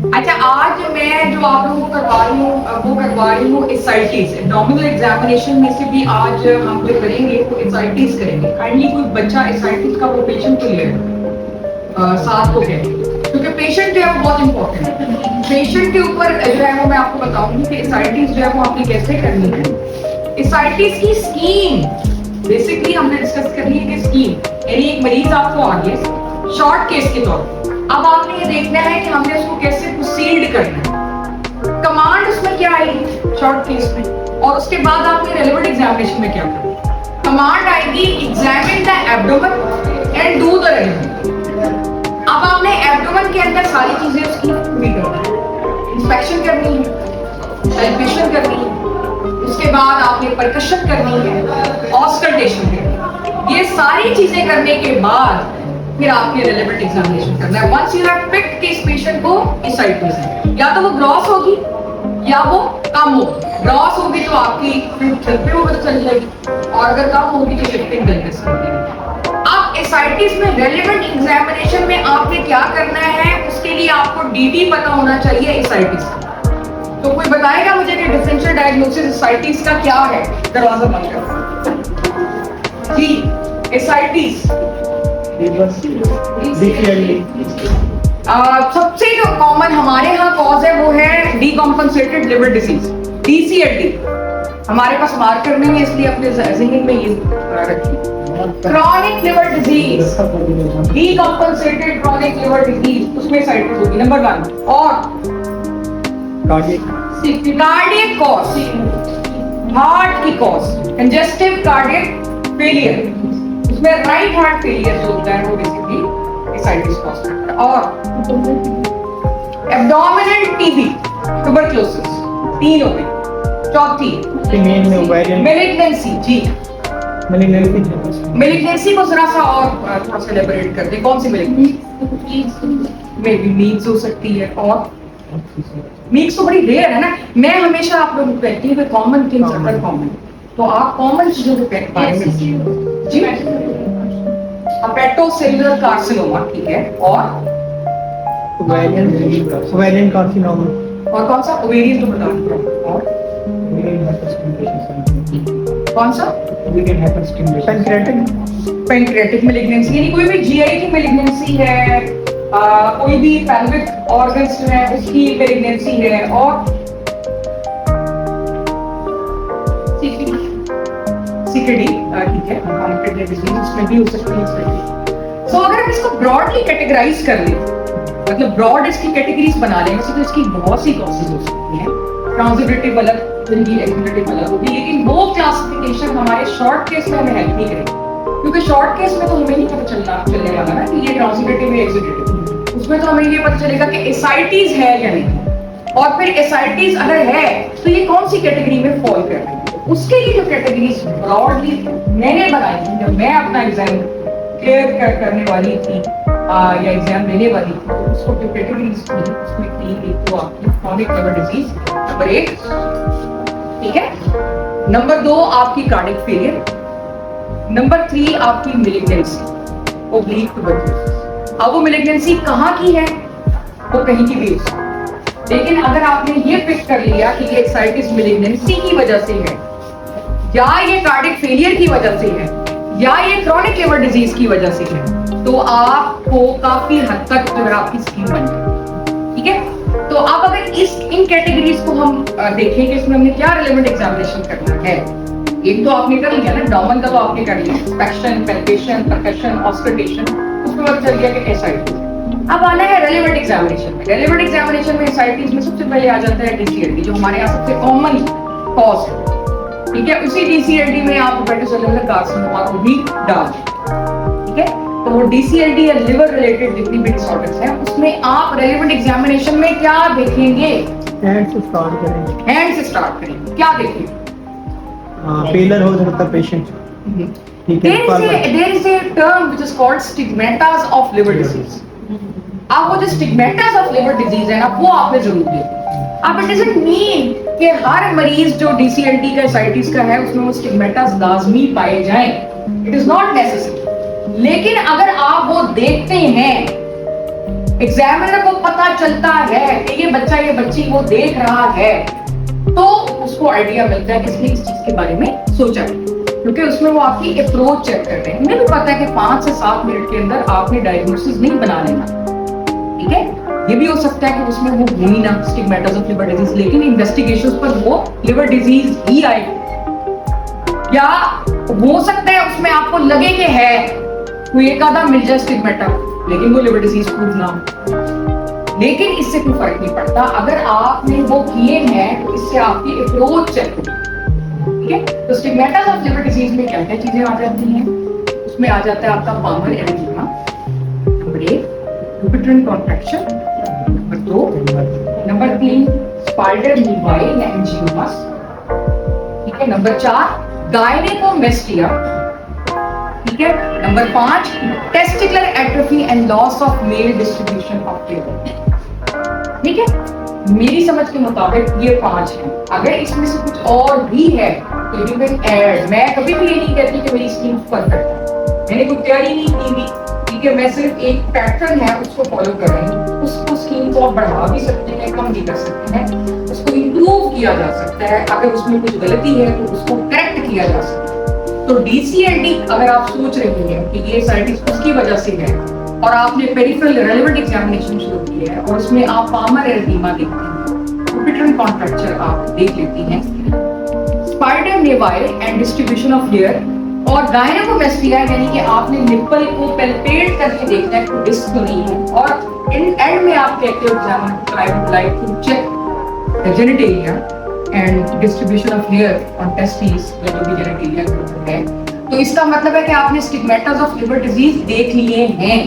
अच्छा, आज मैं जो आप लोगों को करवा रही हूँ वो करवा रही हूँ एसआईटीज, एब्डोमिनल एग्जामिनेशन में से भी आज हम जो करेंगे वो एसआईटीज करेंगे। काइंडली कोई बच्चा एसआईटीज का वो पेशेंट को ले साथ हो गए, क्योंकि पेशेंट जो है वो बहुत इंपॉर्टेंट है। पेशेंट के ऊपर जो है वो मैं आपको बताऊंगी कि एसआईटीज जो है वो आपने कैसे करनी है। एसआईटीज की स्कीम बेसिकली हमने डिस्कस करनी है कि स्कीम यानी एक मरीज आपको आ गया शॉर्ट केस के तौर पर, अब आपने ये देखना है कि हमने उसको कैसे प्रोसीड करना है। कमांड उसमें क्या आएगी शॉर्ट केस में, और उसके बाद आपने रेलेवेंट एग्जामिनेशन में क्या करना। कमांड आएगी examine the abdomen and do the relevant. अब आपने एब्डोमेन के अंदर सारी चीजें उसकी पूरी करनी है, इंस्पेक्शन करनी है, पैल्पेशन करनी है, उसके बाद आपने परकशन करनी है, ऑस्कल्टेशन करनी है। ये सारी चीजें करने के बाद फिर आपने रेलेवेंट एग्जामिनेशन करना है। वंस यू हैव पिक्ड कि इस पेशेंट को एसआईटीज है, या तो वो ग्रॉस होगी या वो कम होगी। ग्रॉस होगी तो आपकी थेरेपी में पता चल जाएगी, और अगर कम होगी तो शिफ्टिंग डिलनेस होगी। अब एसआईटीज में रेलेवेंट एग्जामिनेशन में आपने क्या करना है, उसके लिए आपको डीडी पता होना चाहिए एसआईटीज का। तो कोई बताएगा मुझे कि डिफरेंशियल डायग्नोसिस एसआईटीज का क्या है? दरवाजा बंद करो जी। एसआईटीज सबसे जो कॉमन हमारे यहाँ कॉज है वो है डीकॉम्पनसेटेड लिवर डिजीज, डीसीएलडी। हमारे पास मार्कर नहीं है इसलिए अपने ज़हन में ये रखिए। Chronic liver disease, decompensated chronic liver disease, उसमें एसआईटीज होगी नंबर 1। और कार्डियक कॉज, हार्ट की कॉज, कंजेस्टिव कार्डियक फेलियर, उसमें राइट हार्ट फेलियर जो होता है वो बेसिकली एसआईटीज कॉज करता है। और एब्डोमिनल टीबी, ट्यूबरकुलोसिस, 3 हो गए। चौथी मेलिग्नेंसी जी, मेलिग्नेंसी को जरा सा और थोड़ा सा एलेबोरेट कर दे। कौन सी मेलिग्नेंसी? मेबी मीक्स हो सकती है, और मीक्स तो बड़ी रेयर है ना। मैं हमेशा आप लोगों को कहती हूँ कि कॉमन थिंग्स आर कॉमन, तो आप कॉमन चीजों को कहते हैं जी। हेपेटोसेलुलर कार्सिनोमा, ठीक है, और ओवेरियन कार्सिनोमा, और कौन सा? ओवेरियन तो बता दो। और कौन सा? पैंक्रियाटिक मेलिग्नेंसी, यानी कोई भी जीआई की मेलिग्नेंसी है, कोई भी पेल्विक ऑर्गन्स जो है उसकी मेलिग्नेंसी है, और सीकेडी, ठीक है, कॉम्प्लिकेटेड डिजीज उसमें भी हो सकती है। सो अगर हम इसको ब्रॉडली कैटेगराइज कर लें, मतलब ब्रॉड इसकी कैटेगरीज बना लें, वैसे तो इसकी बहुत सी कॉजेज हो सकती हैं, ट्रांजिटिव अलग, जिनकी एक्जिटिव अलग होगी, लेकिन वो क्लासिफिकेशन हमारे शॉर्ट केस में हमें हेल्प नहीं करेगी, क्योंकि शॉर्ट केस में तो हमें नहीं पता चलने वाला ना कि ये ट्रांजिटिव है एक्जिटिव। उसमें तो हमें ये पता चलेगा कि एसआईटीज है या नहीं, और फिर एसआईटीज अगर है तो ये कौन सी कैटेगरी में फॉल कर रही है। उसके लिए जो कैटेगरीज ब्रॉडली मैंने बनाई थी जब मैं अपना एग्जाम क्लियर करने वाली थी या एग्जाम देने वाली थी, तो उसको जो कैटेगरीज थी उसमें थी एक तो आपकी क्रॉनिक लिवर डिजीज नंबर 1, ठीक है, नंबर 2 आपकी कार्डियक फेलियर, नंबर 3 आपकी मेलिग्नेंसी, ओब्लिक ट्यूबरकुलोसिस। अब वो मेलिग्नेंसी कहाँ की है? वो कहीं की भी हो सकती है, लेकिन अगर आपने ये पिक कर लिया कि ये एसआईटीज मेलिग्नेंसी की वजह से है, या ये कार्डियक फेलियर की वजह से है, या ये क्रॉनिक लिवर डिजीज की वजह से है, तो आपको काफी हद तक जो है आपकी स्कीम बन जाए, ठीक है। तो अब अगर इन कैटेगरीज को हम देखें कि इसमें हमने क्या रिलेवेंट एग्जामिनेशन करना है। एक तो आपने कर लिया ना, डॉमन का तो आपने कर लिया, इंस्पेक्शन, पैल्पेशन, परकशन, ऑस्कल्टेशन, उसके बाद चल गया कि एसआईटीज। अब आना है रेलेवेंट एग्जामिनेशन में। रेलेवेंट एग्जामिनेशन में एसआईटीज में सबसे पहले आ जाता है डीसीएलडी, जो हमारे यहाँ सबसे कॉमन कॉज है, ठीक है। उसी डीसीएलडी में आप हेपेटोसेलुलर कार्सिनोमा को भी डाल दें, ठीक है। तो वो डीसीएलडी या लिवर रिलेटेड जितनी भी डिसऑर्डर्स हैं उसमें आप रेलेवेंट एग्जामिनेशन में क्या देखेंगे? हैंड से स्टार्ट करेंगे। हैंड से स्टार्ट करेंगे, क्या देखेंगे? फेलियर हो सकता है patient. There is a term which is called stigmatas of liver disease. अब वो जो स्टिग्मेटास ऑफ लिवर डिजीज है ना, वो आपने जरूर देखी। अब इट डजंट मीन कि हर मरीज जो डीसीएलडी का एसआईटीज का है उसमें वो स्टिग्मेटास लाजमी पाए जाएं, इट इज नॉट नेसेसरी। लेकिन अगर आप वो देखते हैं एग्जामिनर को पता चलता है कि ये बच्चा ये बच्ची वो देख रहा है, तो उसको आइडिया मिलता है कि इसने इस चीज के बारे में सोचा है, क्योंकि उसमें वो आपकी अप्रोच चेक कर रहे हैं। हमें भी पता है कि 5 से 7 मिनट के अंदर आपने डायग्नोसिस नहीं बना लेना, ठीक है। ये भी हो सकता है कि उसमें वो हुई ना स्टिग्मेटास ऑफ लिवर डिजीज, लेकिन इन्वेस्टिगेशंस पर वो लिवर डिजीज ही आए, या हो सकता है उसमें आपको लगे कि है कोई एक आधा मिल जाए स्टिग्मेटा, लेकिन वो लिवर डिजीज प्रूव ना हो। लेकिन इससे कोई फर्क नहीं पड़ता, अगर आपने वो किए हैं तो इससे आपकी अप्रोच चेक होगी, ठीक है। तो स्टिग्मेटास ऑफ लिवर डिजीज में क्या क्या चीजें आ जाती हैं? उसमें आ जाता है आपका palmar oedema, number 1 Dupuytren contraction, number 2, number 3 spider naevi या एंजियोमास, ठीक है। नंबर 4 गायनेकोमेस्टिया, ठीक है। Number 5 testicular atrophy and loss of male distribution of liver, ठीक है। मेरी समझ के मुताबिक ये 5 हैं। अगर इसमें से कुछ और भी है तो यू कैन ऐड। मैं कभी भी ये नहीं कहती कि मेरी स्कीम परफेक्ट है, मैंने कोई तैयारी नहीं की भी, ठीक है। मैं सिर्फ एक पैटर्न है उसको फॉलो कर रही हूँ। उसको स्कीम को आप बढ़ा भी सकते हैं, कम भी कर सकते हैं, उसको इंप्रूव किया जा सकता है। अगर उसमें कुछ गलती है तो उसको करेक्ट किया जा सकता है। तो DCLD अगर आप सोच रहे हैं कि ये साइटिस उसकी वजह से है और आपने पेरिफेरल रेलेवेंट एग्जामिनेशन शुरू किया है और उसमें आप पाल्मर एडेमा देखते हैं, यूपिट्रिन कॉन्ट्रैक्चर आप देख लेती हैं, spider naevi and distribution of layer, और गायनेकोमेस्टिया यानी कि आपने निप्पल को पेल्पेट करके देखना है, कोई डिस्क तो नहीं है। और इन एंड में आप कहते हो examiner I would like to check the genitalia and distribution of hair on testes, जो भी जेनिटेलिया है। तो इसका मतलब है कि आपने स्टिग्मेटास ऑफ लिवर डिजीज देख लिए हैं।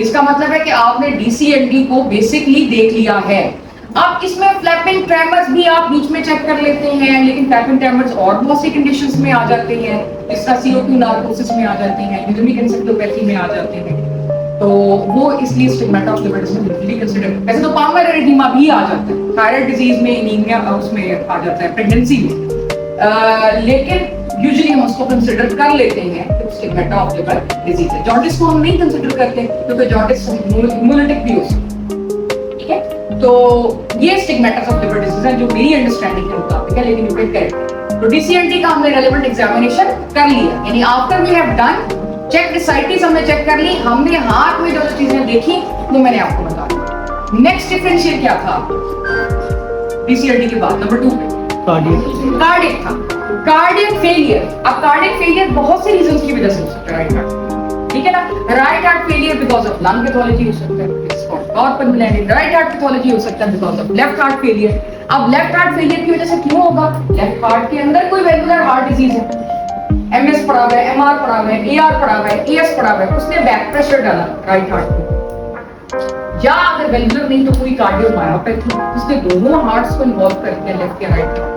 इसका मतलब है कि आपने DCLD को बेसिकली देख लिया है। अब इसमें फ्लैपिंग ट्रेमर्स भी आप बीच में चेक कर लेते हैं, लेकिन फ्लैपिंग ट्रेमर्स और बहुत सी कंडीशंस में आ जाते हैं, जिसका CO2 नार्कोसिस में आ जाते हैं, यूरिमिक एन्सेफेलोपैथी में आ जाते हैं, तो वो इसलिए स्टिग्मेटा ऑफ लिवर डिजीज बिल्कुल कंसीडर। वैसे तो पाल्मर एडेमा भी आ जाता है, थायराइड डिजीज में, एनीमिया उसमें आ जाता है, प्रेगनेंसी में, लेकिन यूजुअली हम उसको कंसीडर कर लेते हैं कि स्टिग्मेटा ऑफ लिवर डिजीज है। जॉन्डिस को हम नहीं कंसीडर करते क्योंकि जॉन्डिस हिमोलिटिक भी हो सकती है, ठीक है। तो ये स्टिग्मेटास ऑफ लिवर डिजीज है जो मेरी अंडरस्टैंडिंग के मुताबिक है, लेकिन यू कैन करेक्ट। तो DCLD का हमने रेलेवेंट एग्जामिनेशन कर लिया, यानी after we have done check the ascites हमने चेक कर ली, हमने हाथ में जो चीजें देखी वो मैंने आपको बता दी। नेक्स्ट डिफरेंशियल क्या था DCLD के बाद? नंबर 2 पे कार्डियक था, कार्डियक फेलियर। अब कार्डियक फेलियर बहुत से रीजंस की वजह से हो सकता है, राइट हार्ट, ठीक है ना। Right heart failure because of lung pathology हो सकता है, राइट हार्ट पैथोलॉजी हो सकता है because of left heart failure. अब लेफ्ट हार्ट फेलियर की वजह से क्यों होगा? लेफ्ट हार्ट के अंदर कोई वेलुलर हार्ट डिजीज है, MS पड़ा हुआ है, MR पड़ा हुआ है, AR पड़ा हुआ है, AS पड़ा हुआ है, उसने बैक प्रेशर डाला राइट हार्ट पे। या अगर वेलुलर नहीं तो कोई कार्डियोमायोपैथी, उसने दोनों हार्ट्स को इन्वॉल्व कर दिया, लेफ्ट या right heart.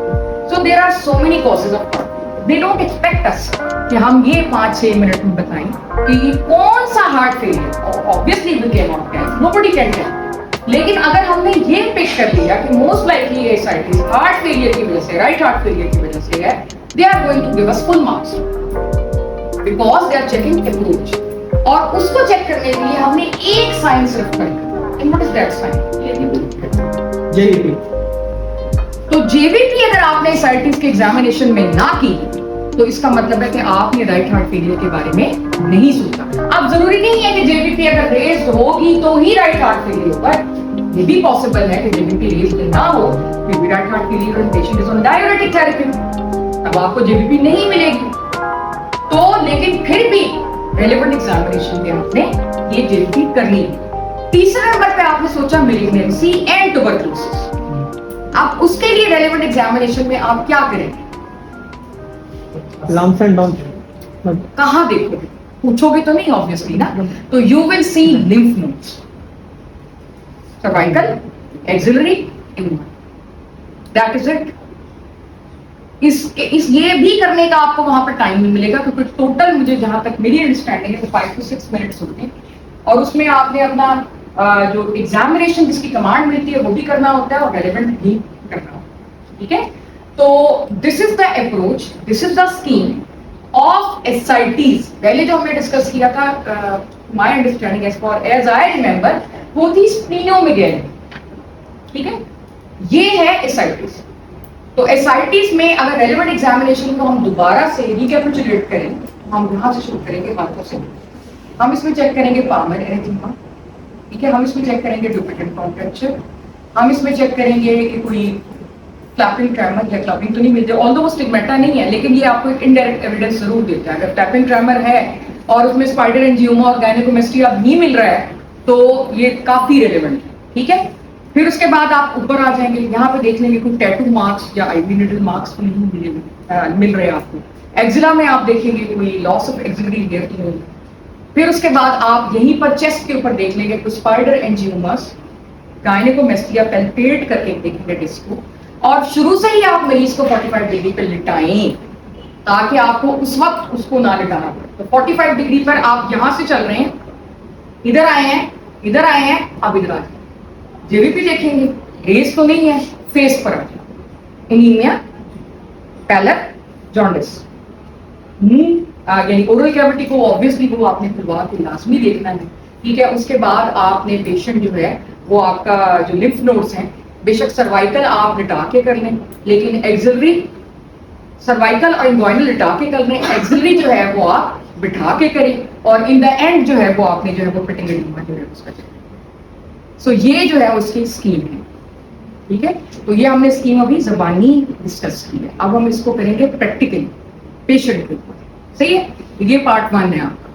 So there are so many causes of heart. They don't expect us कि हम ये 5-6 मिनट में बताएं कि ये कौन सा heart failure. Obviously we can not tell, nobody can tell. लेकिन अगर हमने ये पिक कर लिया कि मोस्ट लाइकली ये साइटिस हार्ट फेलियर की वजह से, राइट हार्ट फेलियर की वजह से है, they are going to give us full marks because they are checking approach। और उसको चेक करने के लिए हमने एक साइन सिर्फ पढ़ा, and what is that sign? JVP। तो JVP अगर आपने साइटिस के एग्जामिनेशन में ना की तो इसका मतलब है कि आपने राइट हार्ट फेलियर के बारे में नहीं सोचा। अब जरूरी नहीं है कि JVP अगर रेज्ड होगी तो ही राइट हार्ट फेलियर होगा, ये भी पॉसिबल है कि JVP रेज्ड ना हो, फिर भी right heart failure patient is on diuretic therapy, अब आपको JVP नहीं मिलेगी। तो लेकिन फिर भी रेलेवेंट एग्जामिनेशन में आपने ये JVP कर ली। तीसरे नंबर पे आपने सोचा मेलिग्नेंसी एंड ट्यूबरकुलोसिस। अब उसके लिए रेलेवेंट एग्जामिनेशन में आप क्या करेंगे? लम्प्स एंड बम्प्स कहाँ देखोगे? पूछोगे तो नहीं ऑब्वियसली ना, तो you will see lymph nodes, cervical, axillary, that is it. इस ये भी करने का आपको वहां पर टाइम नहीं मिलेगा क्योंकि टोटल मुझे जहां तक मेरी अंडरस्टैंडिंग है तो 5 to 6 मिनट्स होते हैं, और उसमें आपने अपना जो एग्जामिनेशन जिसकी कमांड मिलती है वो भी करना होता है और रेलेवेंट भी करना होता है, ठीक है। तो this is the approach, this is the scheme of ascites. पहले जो हमने डिस्कस किया था my understanding as I remember वो थी स्प्लीनोमेगेली, ठीक है। ये है एसाइटिस। तो एसाइटिस में अगर रेलेवेंट एग्जामिनेशन को हम दोबारा से रिकैपिचुलेट करें, हम यहाँ से शुरू करेंगे हाथों से। हम इसमें चेक करेंगे पामर एरिथेमा, ठीक है। हम इसमें चेक करेंगे ड्यूपिटेंट कॉन्ट्रैक्चर, हम इसमें चेक करेंगे कि कोई क्लैपिंग ट्रेमर या क्लैपिंग तो नहीं मिलते, ऑल्दो वो स्टिग्मेटा नहीं है, लेकिन ये आपको एक इनडायरेक्ट एविडेंस जरूर देता है। अगर क्लैपिंग ट्रेमर है और उसमें स्पाइडर एंजियोमा और गायनेकोमेस्ट्रिया नहीं मिल रहा है तो ये काफी रेलेवेंट है, ठीक है। फिर उसके बाद आप ऊपर आ जाएंगे, यहाँ पे देख लेंगे कोई टैटू मार्क्स या आईवी निडल मार्क्स नहीं मिल रहे हैं आपको। एक्जिला में आप देखेंगे कोई लॉस ऑफ एक्सिलरी हेयर तो नहीं। फिर उसके बाद आप यहीं पर चेस्ट के ऊपर देख लेंगे कुछ स्पाइडर एंजियोमास, गायनेकोमेस्ट्रिया पैल्पेट करके देखेंगे डिस्क को, और शुरू से ही आप मरीज को 45 डिग्री पर लिटाएं ताकि आपको उस वक्त उसको ना लिटाना पड़े। तो 45 डिग्री पर आप यहां से चल रहे हैं, इधर आए हैं, इधर आए हैं, अब इधर आ जाए। जेवीपी देखेंगे, रेस तो नहीं है, फेस पर एनीमिया, पैलर, जॉन्डिस, यानी ओरल कैविटी को ऑब्वियसली वो आपने खुलवा के लाजमी देखना है, ठीक है। उसके बाद आपने पेशेंट जो है वो आपका जो लिम्फ नोड्स हैं, बेशक सर्वाइकल आप लिटा के कर लें, लेकिन एक्सिलरी सर्वाइकल और इंग्वाइनल लिटा के कर लें, एक्सिलरी जो है वो आप बिठा के करें, और इन द एंड जो है वो आपने जो है वो पिटिंग एडिमा जो है उसका चेक। सो ये जो है उसकी स्कीम है, ठीक है। तो ये हमने स्कीम अभी ज़बानी डिस्कस की है, अब हम इसको करेंगे प्रैक्टिकली पेशेंट के ऊपर, सही है। ये पार्ट 1 है आपका।